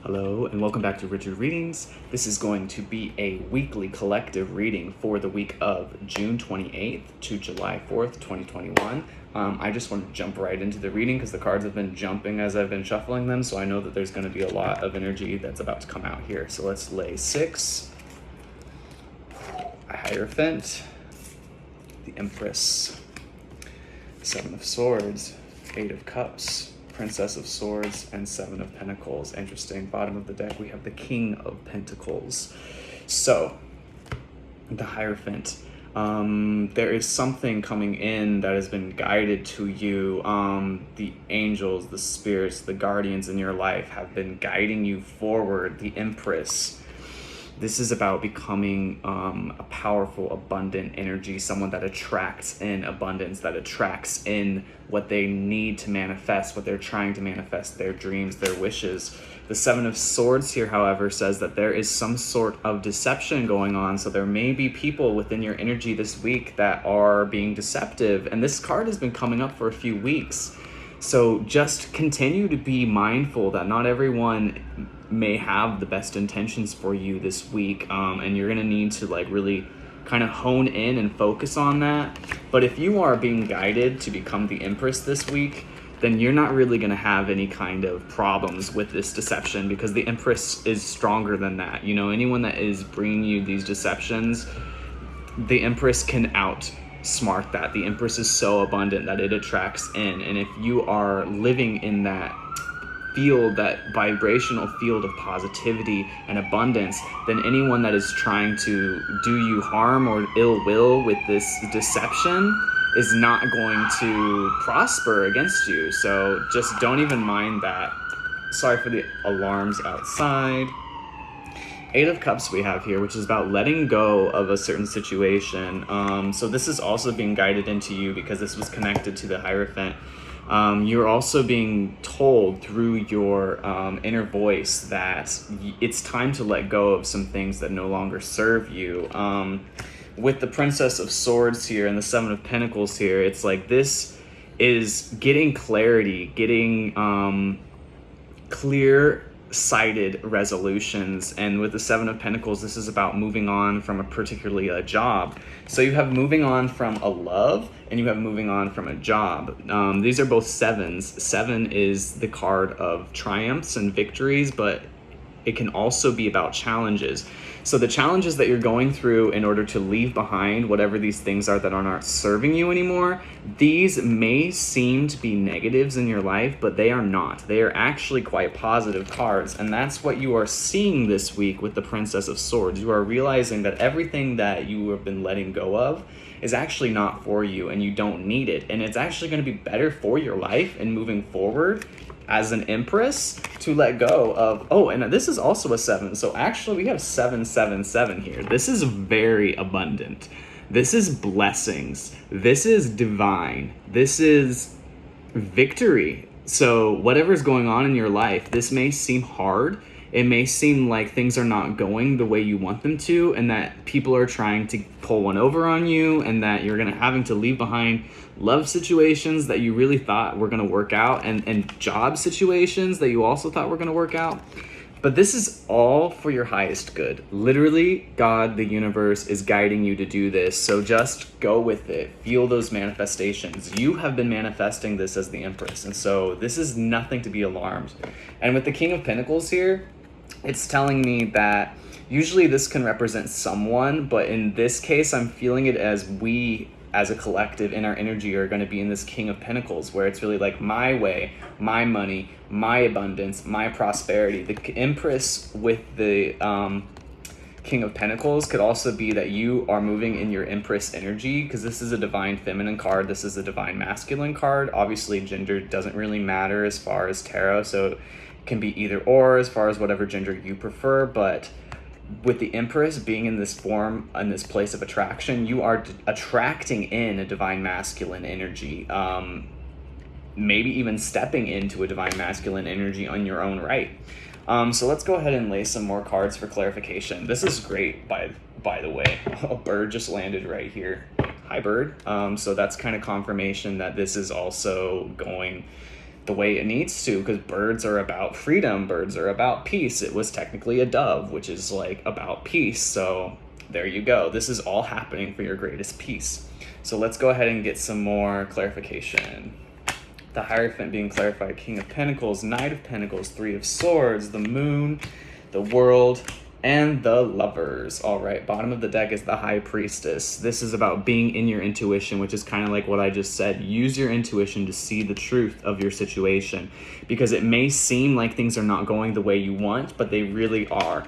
Hello and welcome back to Richard Readings. This is going to be a weekly collective reading for the week of June 28th to July 4th, 2021. I just want to jump right into the reading because the cards have been jumping as I've been shuffling them, so I know that there's going to be a lot of energy that's about to come out here. So let's lay 6, a Hierophant, the Empress, 7 of Swords, 8 of Cups, Princess of Swords, and 7 of Pentacles. Interesting. Bottom of the deck, we have the King of Pentacles. So, the Hierophant. There is something coming in that has been guided to you. The angels, the spirits, the guardians in your life have been guiding you forward. The Empress. This is about becoming a powerful, abundant energy, someone that attracts in abundance, that attracts in what they need to manifest, what they're trying to manifest, their dreams, their wishes. The 7 of Swords here, however, says that there is some sort of deception going on. So there may be people within your energy this week that are being deceptive. And this card has been coming up for a few weeks. So just continue to be mindful that not everyone may have the best intentions for you this week, and you're gonna need to really kind of hone in and focus on that. But if you are being guided to become the Empress this week, then you're not really gonna have any kind of problems with this deception, because the Empress is stronger than that. You know, anyone that is bringing you these deceptions, the Empress can outsmart that. The Empress is so abundant that it attracts in, and if you are living in that field, that vibrational field of positivity and abundance, then anyone that is trying to do you harm or ill will with this deception is not going to prosper against you. So just don't even mind that. Sorry for the alarms outside. 8 of Cups we have here, which is about letting go of a certain situation. So this is also being guided into you because this was connected to the Hierophant. You're also being told through your inner voice that it's time to let go of some things that no longer serve you. With the Princess of Swords here and the 7 of Pentacles here, it's like this is getting clarity, getting clear-sighted resolutions. And with the 7 of Pentacles, this is about moving on from particularly a job. So you have moving on from a love, and you have moving on from a job. These are both 7s. 7 is the card of triumphs and victories, but it can also be about challenges. So the challenges that you're going through in order to leave behind whatever these things are that are not serving you anymore, these may seem to be negatives in your life, but they are not. They are actually quite positive cards, and that's what you are seeing this week with the Princess of Swords. You are realizing that everything that you have been letting go of is actually not for you, and you don't need it, and it's actually going to be better for your life and moving forward as an Empress to let go of. Oh, and this is also a 7. So actually we have 777 here. This is very abundant. This is blessings. This is divine. This is victory. So whatever's going on in your life, this may seem hard. It may seem like things are not going the way you want them to, and that people are trying to pull one over on you, and that you're having to leave behind love situations that you really thought were going to work out, and job situations that you also thought were going to work out. But this is all for your highest good. Literally, God, the universe, is guiding you to do this. So just go with it. Feel those manifestations. You have been manifesting this as the Empress. And so this is nothing to be alarmed. And with the King of Pentacles here, it's telling me that usually this can represent someone, but in this case, I'm feeling it as we as a collective in our energy are going to be in this King of Pentacles, where it's really like my way, my money, my abundance, my prosperity. The Empress with the King of Pentacles could also be that you are moving in your Empress energy, because this is a divine feminine card. This is a divine masculine card. Obviously, gender doesn't really matter as far as tarot, so it can be either or as far as whatever gender you prefer. But with the Empress being in this form, in this place of attraction, you are attracting in a divine masculine energy, maybe even stepping into a divine masculine energy on your own right. So let's go ahead and lay some more cards for clarification. This is great, by the way. A bird just landed right here. Hi, bird. So that's kind of confirmation that this is also going the way it needs to, because birds are about freedom, birds are about peace. It was technically a dove, which is like about peace. So there you go. This is all happening for your greatest peace. So let's go ahead and get some more clarification. The Hierophant being clarified: King of Pentacles, Knight of Pentacles, Three of Swords, the Moon, the World, and the Lovers. All right, bottom of the deck is the High Priestess. This is about being in your intuition, which is kind of like what I just said. Use your intuition to see the truth of your situation, because it may seem like things are not going the way you want, but they really are.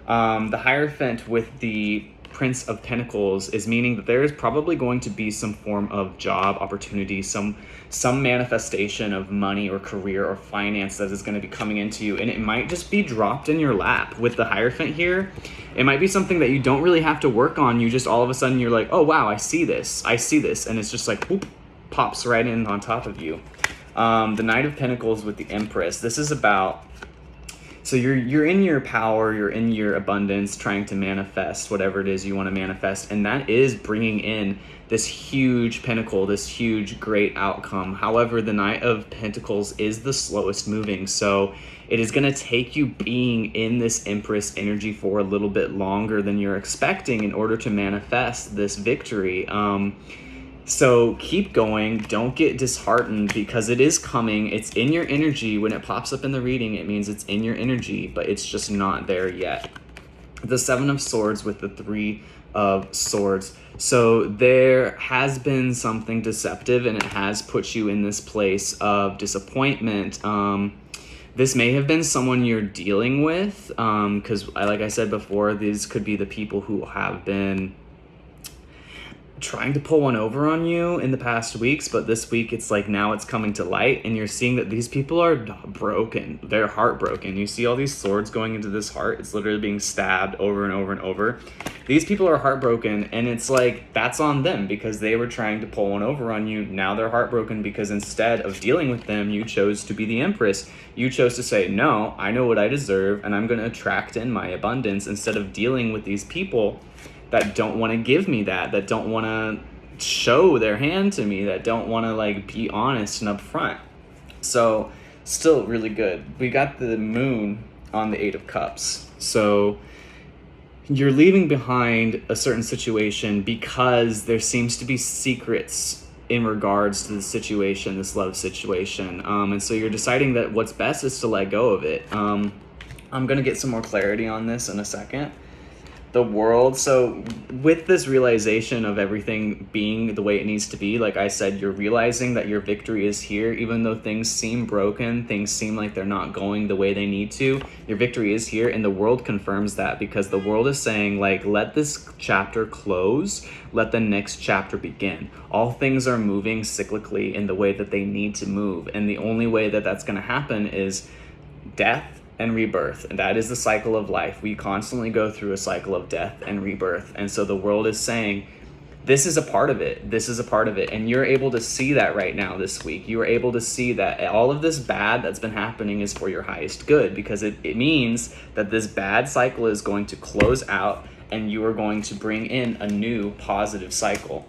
The Hierophant with the Prince of Pentacles is meaning that there is probably going to be some form of job opportunity, some manifestation of money or career or finance that is going to be coming into you, and it might just be dropped in your lap. With the Hierophant here, it might be something that you don't really have to work on. You just all of a sudden you're like, oh wow, I see this, and it's just like whoop, pops right in on top of you. The Knight of Pentacles with the Empress. This is about, so you're in your power, you're in your abundance, trying to manifest whatever it is you want to manifest, and that is bringing in this huge pentacle, this huge great outcome. However, the Knight of Pentacles is the slowest moving, so it is going to take you being in this Empress energy for a little bit longer than you're expecting in order to manifest this victory. So keep going. Don't get disheartened, because it is coming. It's in your energy. When it pops up in the reading, it means it's in your energy, but it's just not there yet. The Seven of Swords with the Three of Swords. So there has been something deceptive, and it has put you in this place of disappointment. This may have been someone you're dealing with, because like I said before, these could be the people who have been trying to pull one over on you in the past weeks, but this week it's like now it's coming to light, and you're seeing that these people are broken. They're heartbroken. You see all these swords going into this heart. It's literally being stabbed over and over and over. These people are heartbroken, and it's like that's on them, because they were trying to pull one over on you. Now they're heartbroken because instead of dealing with them, you chose to be the Empress. You chose to say, no, I know what I deserve, and I'm going to attract in my abundance, instead of dealing with these people that don't want to give me that don't want to show their hand to me, that don't want to like be honest and upfront. So still really good. We got the Moon on the Eight of Cups. So you're leaving behind a certain situation because there seems to be secrets in regards to the situation, this love situation. And so you're deciding that what's best is to let go of it. I'm going to get some more clarity on this in a second. The World. So with this realization of everything being the way it needs to be, like I said, you're realizing that your victory is here. Even though things seem broken, things seem like they're not going the way they need to, your victory is here, and the World confirms that, because the World is saying, like, let this chapter close, let the next chapter begin. All things are moving cyclically in the way that they need to move, and the only way that that's going to happen is death and rebirth, and that is the cycle of life. We constantly go through a cycle of death and rebirth, and so the World is saying this is a part of it. This is a part of it, and you're able to see that right now this week. You are able to see that all of this bad that's been happening is for your highest good, because it means that this bad cycle is going to close out, and you are going to bring in a new positive cycle.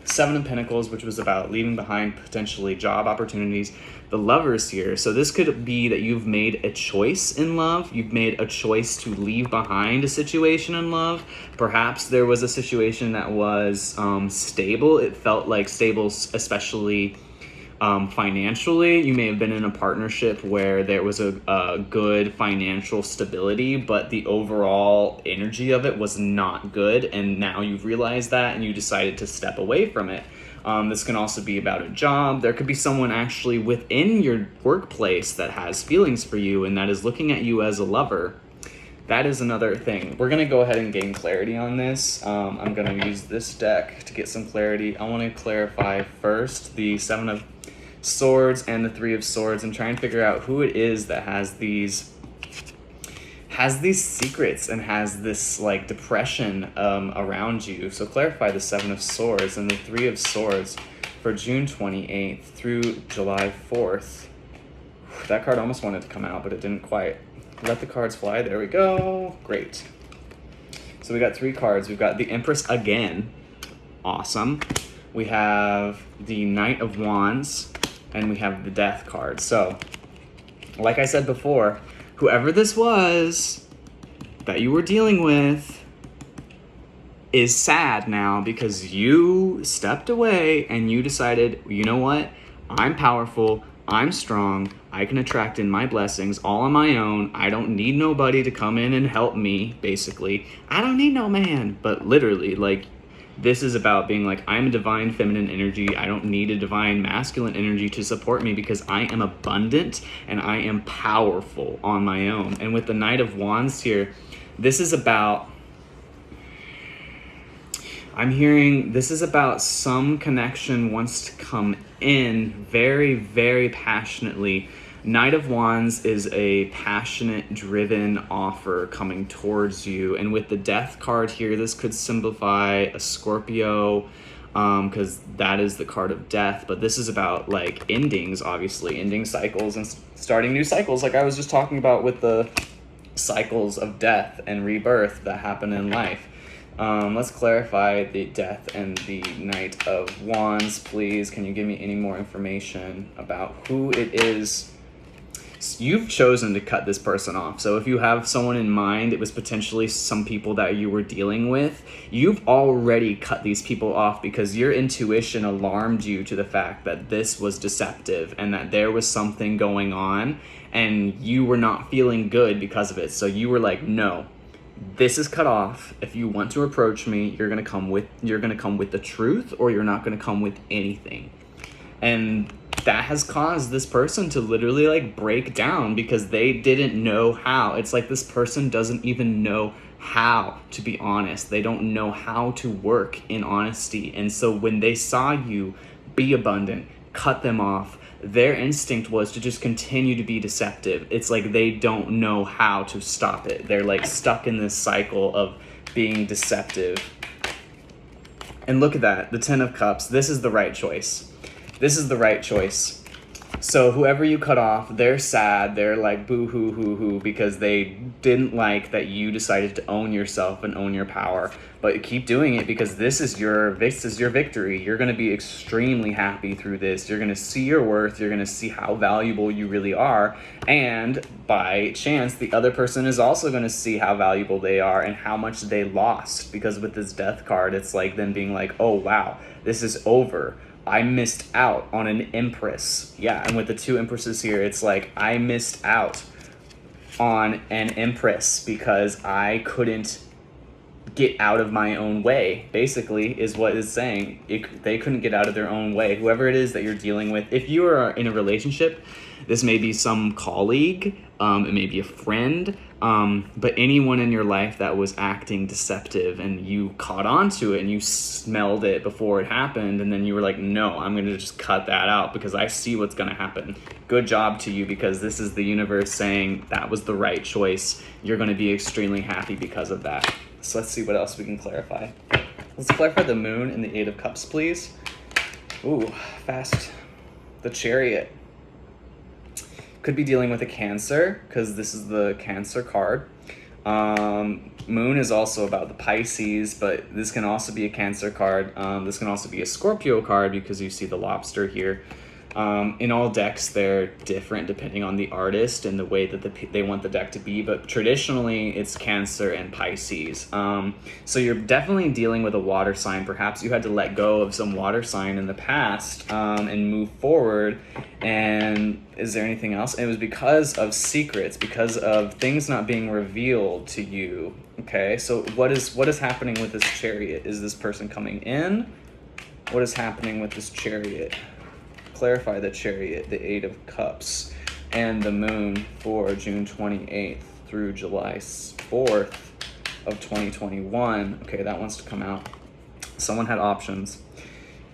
Seven of Pentacles, which was about leaving behind potentially job opportunities. The Lovers here. So this could be that you've made a choice in love. You've made a choice to leave behind a situation in love. Perhaps there was a situation that was stable. It felt like stable, especially financially. You may have been in a partnership where there was a good financial stability, but the overall energy of it was not good, and now you've realized that and you decided to step away from it. This can also be about a job. There could be someone actually within your workplace that has feelings for you and that is looking at you as a lover. That is another thing. We're going to go ahead and gain clarity on this. I'm going to use this deck to get some clarity. I want to clarify first the Seven of Swords and the Three of Swords, and try and figure out who it is that has these secrets and has this like depression around you. So clarify the Seven of Swords and the Three of Swords for June 28th through July 4th. That card almost wanted to come out, but it didn't quite. Let the cards fly. There we go. Great. So we got three cards. We've got the Empress again. Awesome. We have the Knight of Wands. and we have the Death card. So, like I said before, whoever this was that you were dealing with is sad now because you stepped away and you decided, you know what? I'm powerful, I'm strong, I can attract in my blessings all on my own. I don't need nobody to come in and help me, basically. I don't need no man. But literally, like, this is about being like, I'm a divine feminine energy. I don't need a divine masculine energy to support me because I am abundant and I am powerful on my own. And with the Knight of Wands here, this is about, I'm hearing this is about some connection wants to come in very, very passionately. Knight of Wands is a passionate, driven offer coming towards you. And with the Death card here, this could simplify a Scorpio, because that is the card of death. But this is about like endings, obviously, ending cycles and starting new cycles, like I was just talking about with the cycles of death and rebirth that happen in life. Let's clarify the Death and the Knight of Wands, please. Can you give me any more information about who it is? You've chosen to cut this person off. So if you have someone in mind, it was potentially some people that you were dealing with. You've already cut these people off because your intuition alarmed you to the fact that this was deceptive and that there was something going on and you were not feeling good because of it. So you were like, no, this is cut off. If you want to approach me, you're gonna come with the truth, or you're not gonna come with anything. And that has caused this person to literally like break down because they didn't know how. It's like this person doesn't even know how to be honest. They don't know how to work in honesty. And so when they saw you be abundant, cut them off, their instinct was to just continue to be deceptive. It's like they don't know how to stop it. They're like stuck in this cycle of being deceptive. And look at that, the Ten of Cups. This is the right choice. This is the right choice. So whoever you cut off, they're sad. They're like boo hoo hoo hoo because they didn't like that you decided to own yourself and own your power. But keep doing it because this is your victory. You're going to be extremely happy through this. You're going to see your worth. You're going to see how valuable you really are. And by chance, the other person is also going to see how valuable they are and how much they lost. Because with this Death card, it's like them being like, oh wow, this is over. I missed out on an Empress. Yeah, and with the two Empresses here, it's like I missed out on an Empress because I couldn't get out of my own way, basically, is what it's saying. They couldn't get out of their own way. Whoever it is that you're dealing with, if you are in a relationship, this may be some colleague, it may be a friend, but anyone in your life that was acting deceptive and you caught on to it and you smelled it before it happened and then you were like, no, I'm going to just cut that out because I see what's going to happen. Good job to you because this is the universe saying that was the right choice. You're going to be extremely happy because of that. So let's see what else we can clarify. Let's clarify the Moon and the Eight of Cups, please. Ooh, fast. The Chariot. Could be dealing with a Cancer, because this is the Cancer card. Moon is also about the Pisces, but this can also be a Cancer card. This can also be a Scorpio card because you see the lobster here. In all decks, they're different depending on the artist and the way that they want the deck to be, but traditionally it's Cancer and Pisces. So you're definitely dealing with a water sign. Perhaps you had to let go of some water sign in the past and move forward. And is there anything else? It was because of secrets, because of things not being revealed to you. Okay, so what is happening with this Chariot? Is this person coming in? What is happening with this Chariot? Clarify the Chariot, the Eight of Cups, and the Moon for June 28th through July 4th of 2021. Okay, that wants to come out. Someone had options.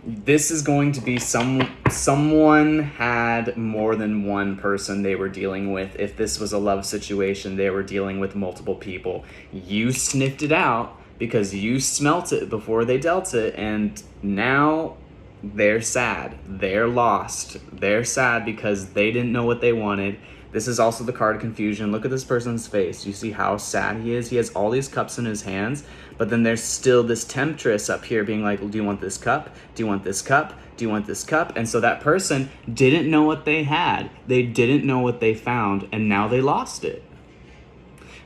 This is going to be someone had more than one person they were dealing with. If this was a love situation, they were dealing with multiple people. You sniffed it out because you smelt it before they dealt it, and now they're sad. They're lost. They're sad because they didn't know what they wanted. This is also the card of confusion. Look at this person's face. You see how sad he is? He has all these cups in his hands, but then there's still this temptress up here being like, well, do you want this cup? Do you want this cup? Do you want this cup? And so that person didn't know what they had. They didn't know what they found, and now they lost it.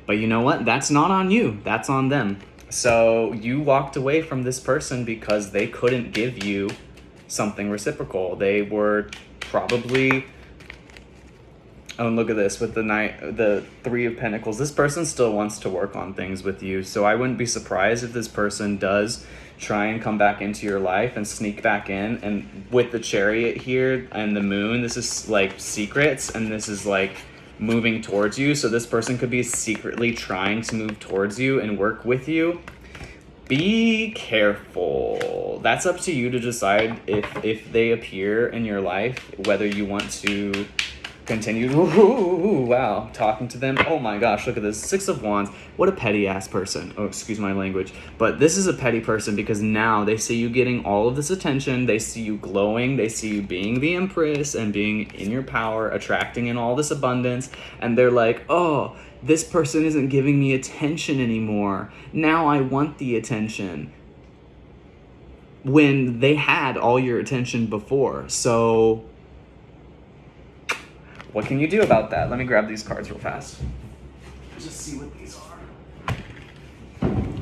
But you know what? That's not on you. That's on them. So you walked away from this person because they couldn't give you something reciprocal. They were probably... Oh, and look at this with the Three of Pentacles. This person still wants to work on things with you. So I wouldn't be surprised if this person does try and come back into your life and sneak back in. And with the Chariot here and the Moon, this is like secrets, and this is like moving towards you. So this person could be secretly trying to move towards you and work with you. Be careful. That's up to you to decide if they appear in your life, whether you want to continue. Ooh, wow, talking to them. Oh my gosh, look at this. Six of Wands. What a petty ass person. Oh, excuse my language. But this is a petty person because now they see you getting all of this attention. They see you glowing. They see you being the Empress and being in your power, attracting in all this abundance. And they're like, oh, this person isn't giving me attention anymore. Now I want the attention. When they had all your attention before. So what can you do about that? Let me grab these cards real fast. Just see what these are.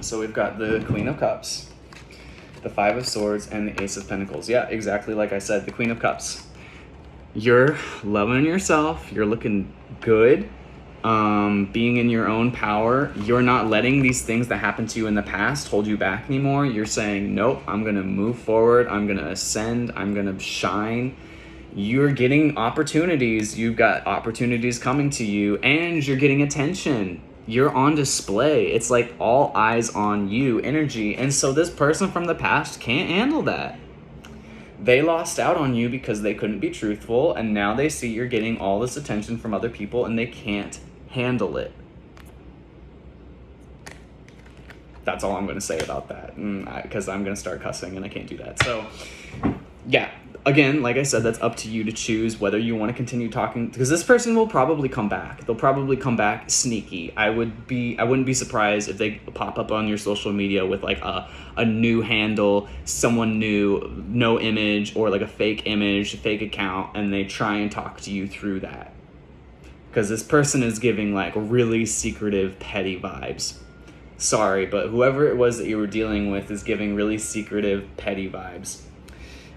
So we've got the Queen of Cups, the Five of Swords, and the Ace of Pentacles. Yeah, exactly like I said, the Queen of Cups. You're loving yourself. You're looking good. Being in your own power. You're not letting these things that happened to you in the past hold you back anymore. You're saying, nope, I'm going to move forward. I'm going to ascend. I'm going to shine. You're getting opportunities. You've got opportunities coming to you, and you're getting attention. You're on display. It's like all eyes on you energy. And so this person from the past can't handle that. They lost out on you because they couldn't be truthful, and now they see you're getting all this attention from other people, and they can't handle it. That's all I'm going to say about that, because I'm going to start cussing, and I can't do that. So, yeah. Again, like I said, that's up to you to choose whether you want to continue talking, because this person will probably come back. They'll probably come back sneaky. I wouldn't be surprised if they pop up on your social media with like a new handle, someone new, no image, or like a fake image, a fake account, and they try and talk to you through that. Because this person is giving like really secretive, petty vibes. Sorry, but whoever it was that you were dealing with is giving really secretive, petty vibes.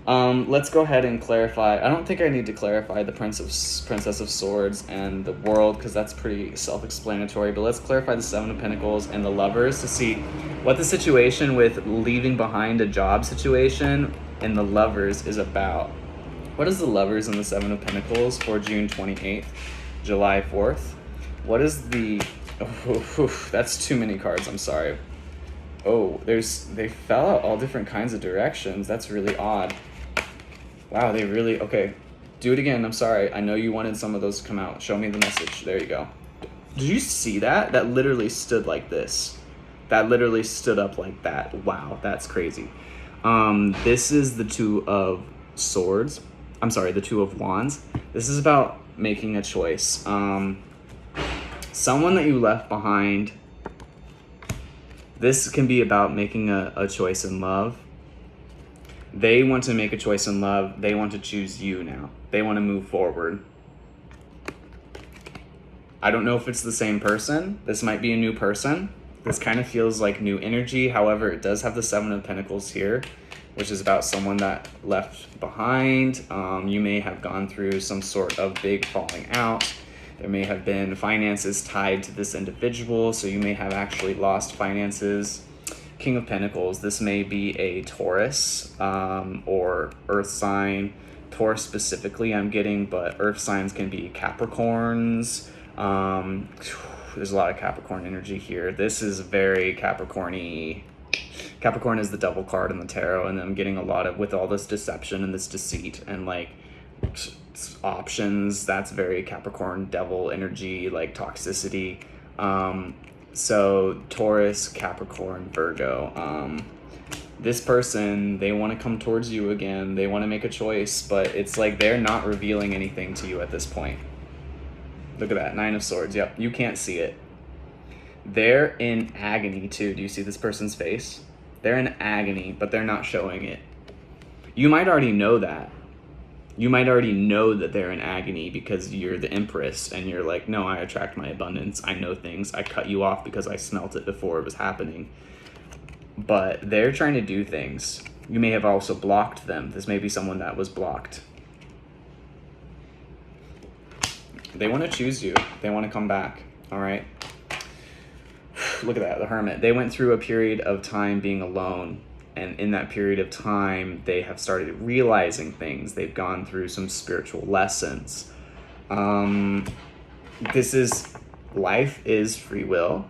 Let's go ahead and clarify. I don't think I need to clarify the Princess of Swords and the World, because that's pretty self-explanatory, but let's clarify the Seven of Pentacles and the Lovers to see what the situation with leaving behind a job situation and the Lovers is about. What is the Lovers and the Seven of Pentacles for June 28th, July 4th? What is the... Oh, that's too many cards, I'm sorry. Oh, they fell out all different kinds of directions. That's really odd. Wow, they really... Okay, do it again. I'm sorry. I know you wanted some of those to come out. Show me the message. There you go. Did you see that? That literally stood like this. That literally stood up like that. Wow, that's crazy. This is the Two of Swords. I'm sorry, the Two of Wands. This is about making a choice. Someone that you left behind. This can be about making a choice in love. They want to make a choice in love. They want to choose you now. They want to move forward. I don't know if it's the same person. This might be a new person. This kind of feels like new energy. However, it does have the Seven of Pentacles here, which is about someone that left behind. You may have gone through some sort of big falling out. There may have been finances tied to this individual, so you may have actually lost finances. King of Pentacles, this may be a Taurus or Earth sign. Taurus specifically I'm getting, but Earth signs can be Capricorns. There's a lot of Capricorn energy here. This is very Capricorn-y. Capricorn is the devil card in the tarot, and I'm getting a lot of, with all this deception and this deceit and like options, that's very Capricorn devil energy, like toxicity. So Taurus, Capricorn, Virgo, this person, they want to come towards you again. They want to make a choice, but it's like they're not revealing anything to you at this point. Look at that, 9 of Swords. Yep, you can't see it. They're in agony too. Do you see this person's face? They're in agony, but they're not showing it. You might already know that. You might already know that they're in agony because you're the Empress and you're like, no, I attract my abundance. I know things. I cut you off because I smelt it before it was happening. But they're trying to do things. You may have also blocked them. This may be someone that was blocked. They want to choose you. They want to come back. All right. Look at that, the Hermit. They went through a period of time being alone. And in that period of time, they have started realizing things. They've gone through some spiritual lessons. Life is free will.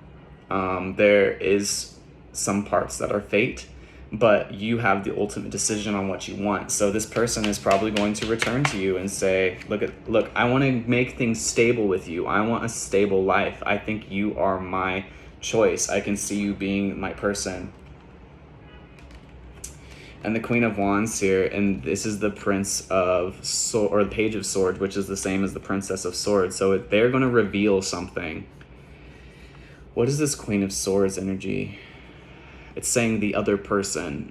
There is some parts that are fate, but you have the ultimate decision on what you want. So this person is probably going to return to you and say, look, I want to make things stable with you. I want a stable life. I think you are my choice. I can see you being my person. And the Queen of Wands here, and this is the Prince of Swords, or the Page of Swords, which is the same as the Princess of Swords. So they're going to reveal something. What is this Queen of Swords energy? It's saying the other person.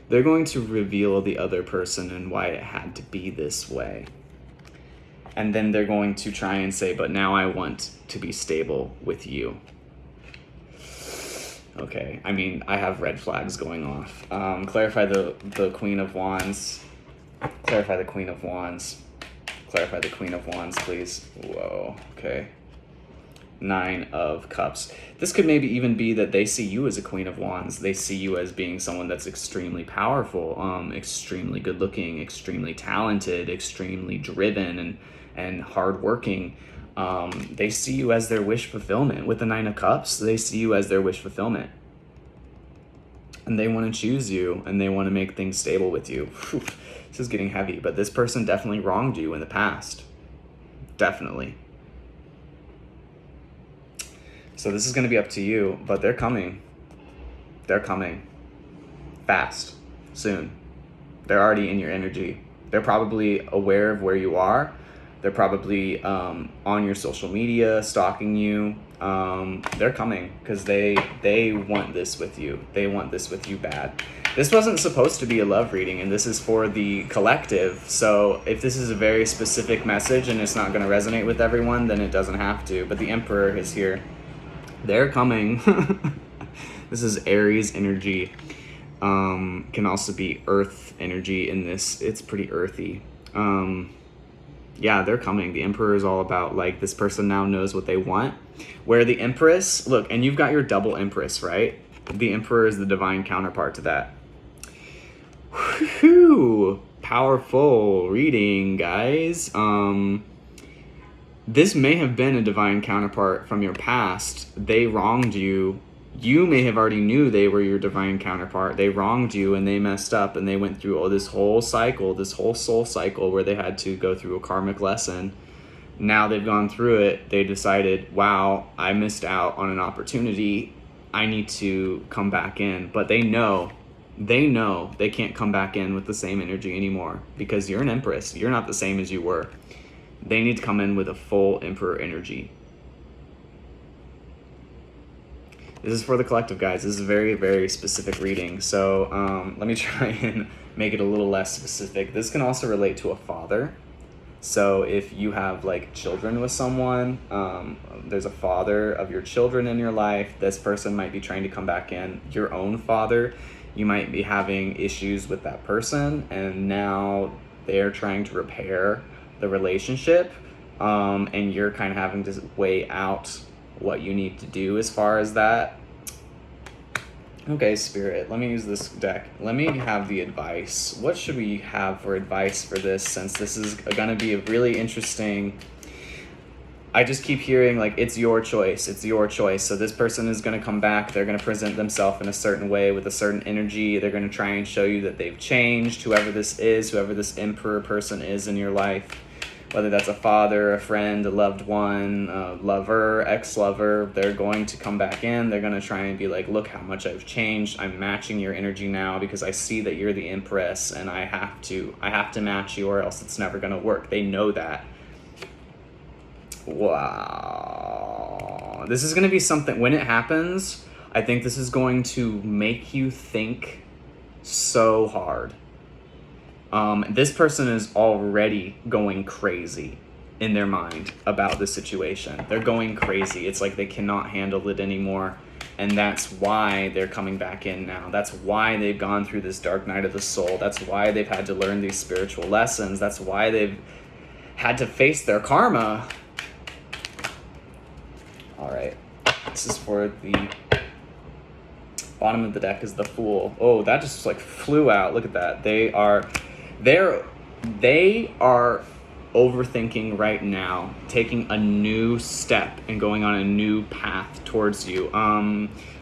They're going to reveal the other person and why it had to be this way. And then they're going to try and say, but now I want to be stable with you. Okay, I mean, I have red flags going off. Clarify the Queen of Wands. Clarify the Queen of Wands. Clarify the Queen of Wands, please. Whoa, okay. 9 of Cups. This could maybe even be that they see you as a Queen of Wands. They see you as being someone that's extremely powerful, extremely good looking, extremely talented, extremely driven, and hardworking. They see you as their wish fulfillment. With the 9 of Cups, they see you as their wish fulfillment. And they want to choose you, and they want to make things stable with you. Whew, this is getting heavy, but this person definitely wronged you in the past. Definitely. So this is going to be up to you, but they're coming. They're coming. Fast. Soon. They're already in your energy. They're probably aware of where you are. They're probably on your social media, stalking you. They're coming because they want this with you. They want this with you bad. This wasn't supposed to be a love reading, and this is for the collective. So if this is a very specific message and it's not going to resonate with everyone, then it doesn't have to. But the Emperor is here. They're coming. This is Aries energy. Can also be Earth energy in this. It's pretty earthy. Yeah, they're coming. The Emperor is all about, like, this person now knows what they want. Where the Empress, look, and you've got your double Empress, right? The Emperor is the divine counterpart to that. Whew, powerful reading, guys. This may have been a divine counterpart from your past. They wronged you. You may have already knew they were your divine counterpart. They wronged you and they messed up and they went through this whole cycle, this whole soul cycle where they had to go through a karmic lesson. Now they've gone through it. They decided, wow, I missed out on an opportunity. I need to come back in. But they know they can't come back in with the same energy anymore because you're an Empress. You're not the same as you were. They need to come in with a full Emperor energy. This is for the collective, guys. This is a very, very specific reading. So let me try and make it a little less specific. This can also relate to a father. So if you have, like, children with someone, there's a father of your children in your life. This person might be trying to come back in. Your own father, you might be having issues with that person, and now they're trying to repair the relationship, and you're kind of having to weigh out what you need to do as far as that. Okay, Spirit, let me use this deck. Let me have the advice. What should we have for advice for this, since this is going to be a really interesting... I just keep hearing, like, it's your choice. It's your choice. So this person is going to come back. They're going to present themselves in a certain way with a certain energy. They're going to try and show you that they've changed, whoever this is, whoever this Emperor person is in your life. whether that's a father, a friend, a loved one, a lover, ex-lover. They're going to come back in. They're going to try and be like, look how much I've changed. I'm matching your energy now because I see that you're the Empress, and I have to match you, or else it's never going to work. They know that. Wow. This is going to be something, when it happens, I think this is going to make you think so hard. This person is already going crazy in their mind about the situation. They're going crazy. It's like they cannot handle it anymore. And that's why they're coming back in now. That's why they've gone through this dark night of the soul. That's why they've had to learn these spiritual lessons. That's why they've had to face their karma. All right. This is for the bottom of the deck is the Fool. Oh, that just like flew out. Look at that. They are overthinking right now, taking a new step and going on a new path towards you.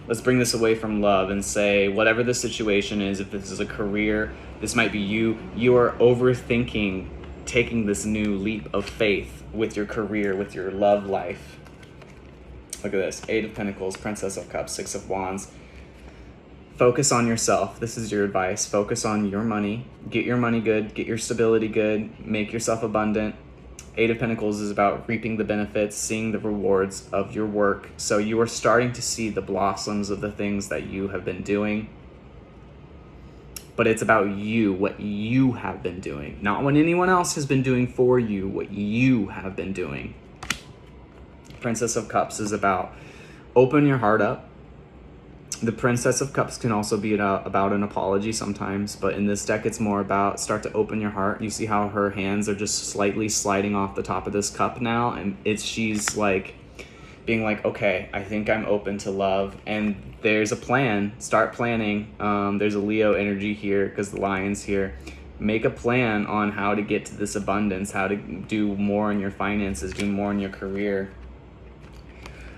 Let's bring this away from love and say, whatever the situation is, if this is a career, this might be you are overthinking taking this new leap of faith with your career, with your love life. Look at this. 8 of Pentacles, Princess of Cups, 6 of Wands. Focus on yourself. This is your advice. Focus on your money. Get your money good. Get your stability good. Make yourself abundant. 8 of Pentacles is about reaping the benefits, seeing the rewards of your work. So you are starting to see the blossoms of the things that you have been doing. But it's about you, what you have been doing. Not what anyone else has been doing for you, what you have been doing. Princess of Cups is about open your heart up. The Princess of Cups can also be about an apology sometimes, but in this deck it's more about start to open your heart. You see how her hands are just slightly sliding off the top of this cup now, and she's like being like, okay, I think I'm open to love, and there's a plan. Start planning. There's a Leo energy here because the Lion's here. Make a plan on how to get to this abundance, how to do more in your finances, do more in your career.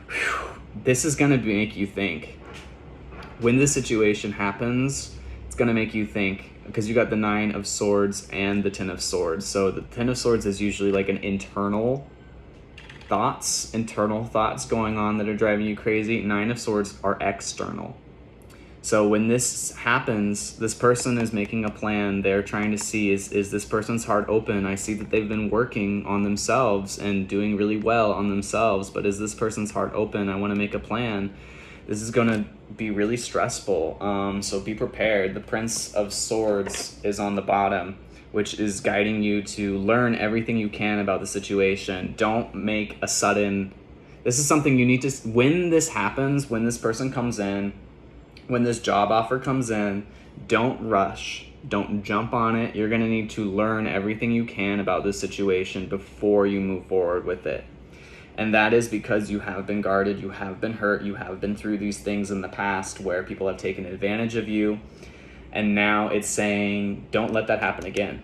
Whew. This is going to make you think. When this situation happens, it's going to make you think, because you got the 9 of Swords and the 10 of Swords. So the 10 of Swords is usually like an internal thoughts going on that are driving you crazy. 9 of Swords are external. So when this happens, this person is making a plan. They're trying to see, is this person's heart open? I see that they've been working on themselves and doing really well on themselves, but is this person's heart open? I want to make a plan. This is going to be really stressful, so be prepared. The Prince of Swords is on the bottom, which is guiding you to learn everything you can about the situation. Don't make a sudden... This is something you need to... When this happens, when this person comes in, when this job offer comes in, don't rush. Don't jump on it. You're going to need to learn everything you can about this situation before you move forward with it. And that is because you have been guarded, you have been hurt, you have been through these things in the past where people have taken advantage of you. And now it's saying, don't let that happen again.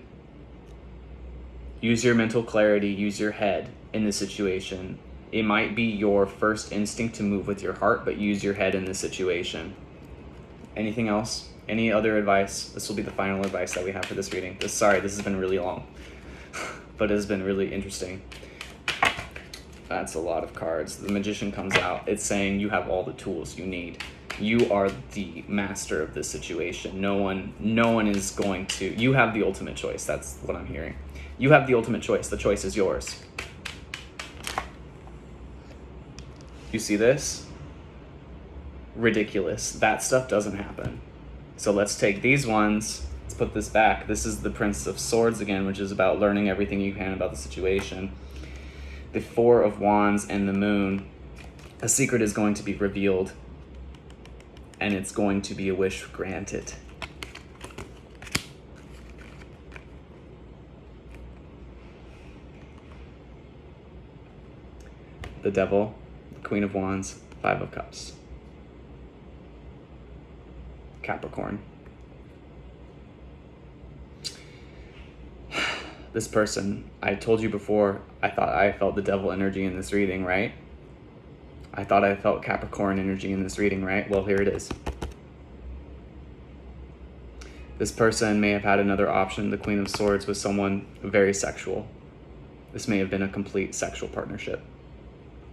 Use your mental clarity, use your head in this situation. It might be your first instinct to move with your heart, but use your head in this situation. Anything else? Any other advice? This will be the final advice that we have for this reading. This has been really long, but it has been really interesting. That's a lot of cards. The Magician comes out. It's saying you have all the tools you need. You are the master of this situation. No one is going to... You have the ultimate choice. That's what I'm hearing. You have the ultimate choice. The choice is yours. You see this? Ridiculous. That stuff doesn't happen. So let's take these ones. Let's put this back. This is the Prince of Swords again, which is about learning everything you can about the situation. The 4 of Wands and the Moon. A secret is going to be revealed, and it's going to be a wish granted. The Devil, Queen of Wands, 5 of Cups. Capricorn. This person, I told you before, I thought I felt the Devil energy in this reading, right? I thought I felt Capricorn energy in this reading, right? Well, here it is. This person may have had another option, the Queen of Swords, with someone very sexual. This may have been a complete sexual partnership,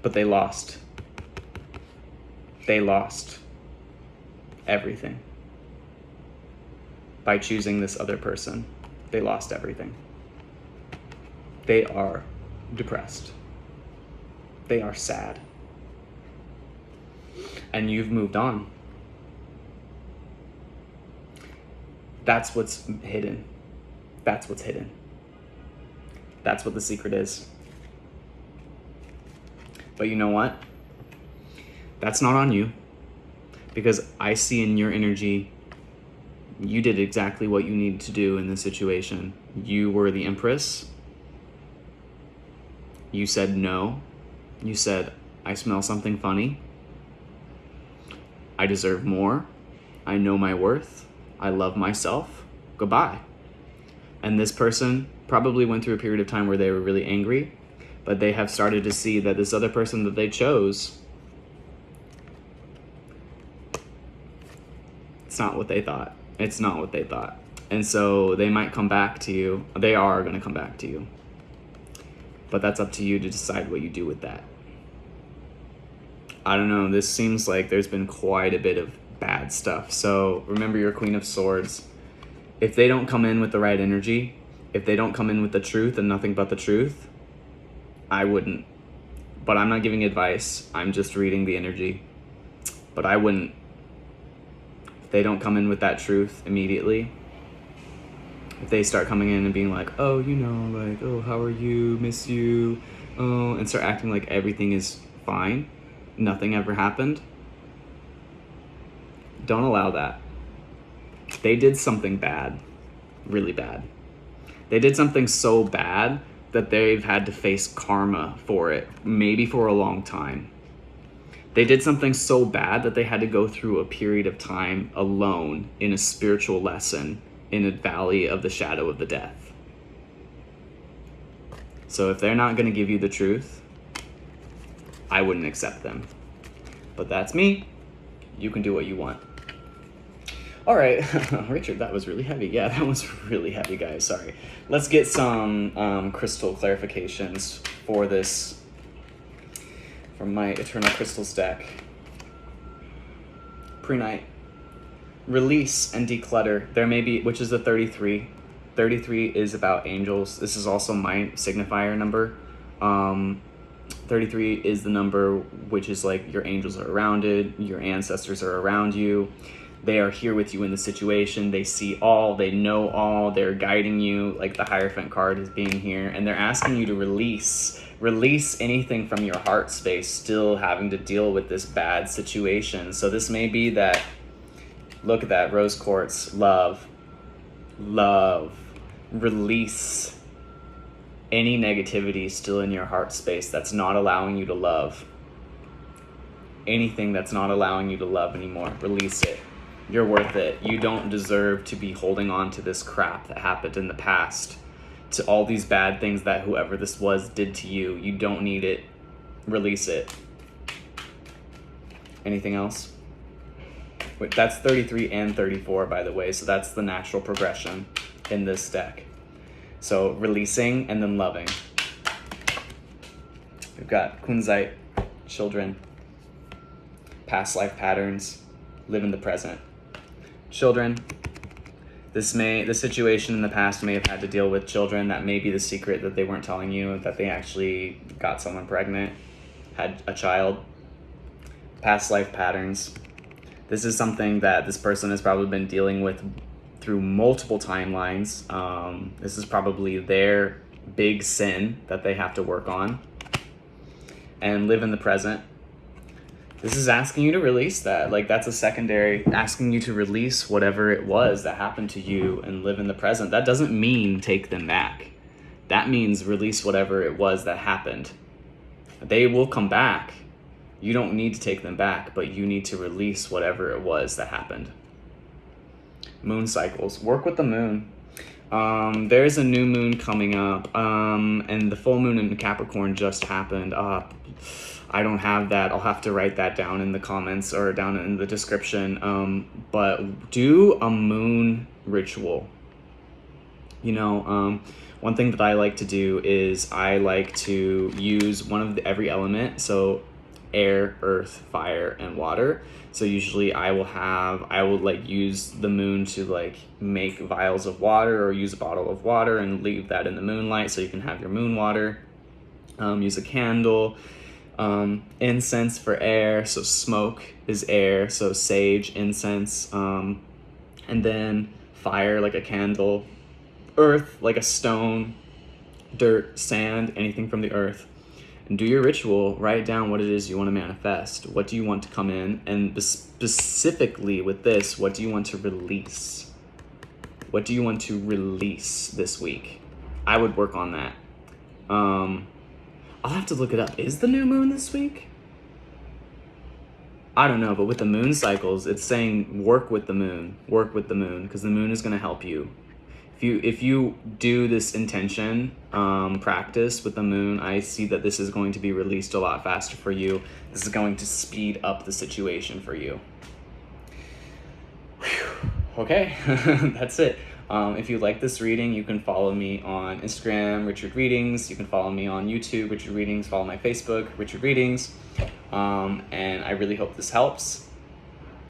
but they lost. They lost everything. By choosing this other person, they lost everything. They are depressed. They are sad. And you've moved on. That's what's hidden. That's what's hidden. That's what the secret is. But you know what? That's not on you. Because I see in your energy, you did exactly what you needed to do in this situation. You were the Empress. You said no. You said, I smell something funny. I deserve more. I know my worth. I love myself. Goodbye. And this person probably went through a period of time where they were really angry, but they have started to see that this other person that they chose, it's not what they thought. It's not what they thought. And so they might come back to you. They are going to come back to you. But that's up to you to decide what you do with that. I don't know. This seems like there's been quite a bit of bad stuff. So remember your Queen of Swords. If they don't come in with the right energy, if they don't come in with the truth and nothing but the truth, I wouldn't. But I'm not giving advice. I'm just reading the energy. But I wouldn't. If they don't come in with that truth immediately, if they start coming in and being like, oh, you know, like, oh, how are you? Miss you. Oh, and start acting like everything is fine. Nothing ever happened. Don't allow that. They did something bad. Really bad. They did something so bad that they've had to face karma for it, maybe for a long time. They did something so bad that they had to go through a period of time alone in a spiritual lesson in a valley of the shadow of the death. So if they're not going to give you the truth, I wouldn't accept them. But that's me. You can do what you want. All right, Richard, that was really heavy. Yeah, that was really heavy, guys. Sorry. Let's get some crystal clarifications for this from my Eternal Crystals deck. Pre-night. Release and declutter. There may be, which is the 33. 33 is about angels. This is also my signifier number. 33 is the number which is like your angels are around it, your ancestors are around you. They are here with you in the situation. They see all, they know all, they're guiding you, like the Hierophant card is being here, and they're asking you to release anything from your heart space still having to deal with this bad situation. So this may be that, look at that, rose quartz, love, release any negativity still in your heart space that's not allowing you to love. Anything that's not allowing you to love anymore, release it. You're worth it. You don't deserve to be holding on to this crap that happened in the past, to all these bad things that whoever this was did to you. You don't need it. Release it. Anything else? Wait, that's 33 and 34, by the way, so that's the natural progression in this deck. So releasing and then loving. We've got kunzite, children, past life patterns, live in the present. Children, the situation in the past may have had to deal with children. That may be the secret that they weren't telling you, that they actually got someone pregnant, had a child. Past life patterns. This is something that this person has probably been dealing with through multiple timelines. This is probably their big sin that they have to work on. And live in the present. This is asking you to release that. Like, that's a secondary, asking you to release whatever it was that happened to you and live in the present. That doesn't mean take them back. That means release whatever it was that happened. They will come back. You don't need to take them back, but you need to release whatever it was that happened. Moon cycles. Work with the moon. There's a new moon coming up, and the full moon in Capricorn just happened. I don't have that. I'll have to write that down in the comments or down in the description. But do a moon ritual. One thing that I like to do is I like to use one of every element. So air, earth, fire, and water. So usually I will like use the moon to like make vials of water, or use a bottle of water and leave that in the moonlight so you can have your moon water. Use a candle. Incense for air, so smoke is air, so sage, incense. And then fire, like a candle. Earth, like a stone. Dirt, sand, anything from the earth. And do your ritual. Write down what it is you want to manifest. What do you want to come in? And specifically with this, what do you want to release? What do you want to release this week? I would work on that. I'll have to look it up. Is the new moon this week? I don't know, but with the moon cycles, it's saying work with the moon, because the moon is going to help you. If you do this intention practice with the moon, I see that this is going to be released a lot faster for you. This is going to speed up the situation for you. Whew. Okay, that's it. If you like this reading, you can follow me on Instagram, Richard Readings. You can follow me on YouTube, Richard Readings. Follow my Facebook, Richard Readings. And I really hope this helps.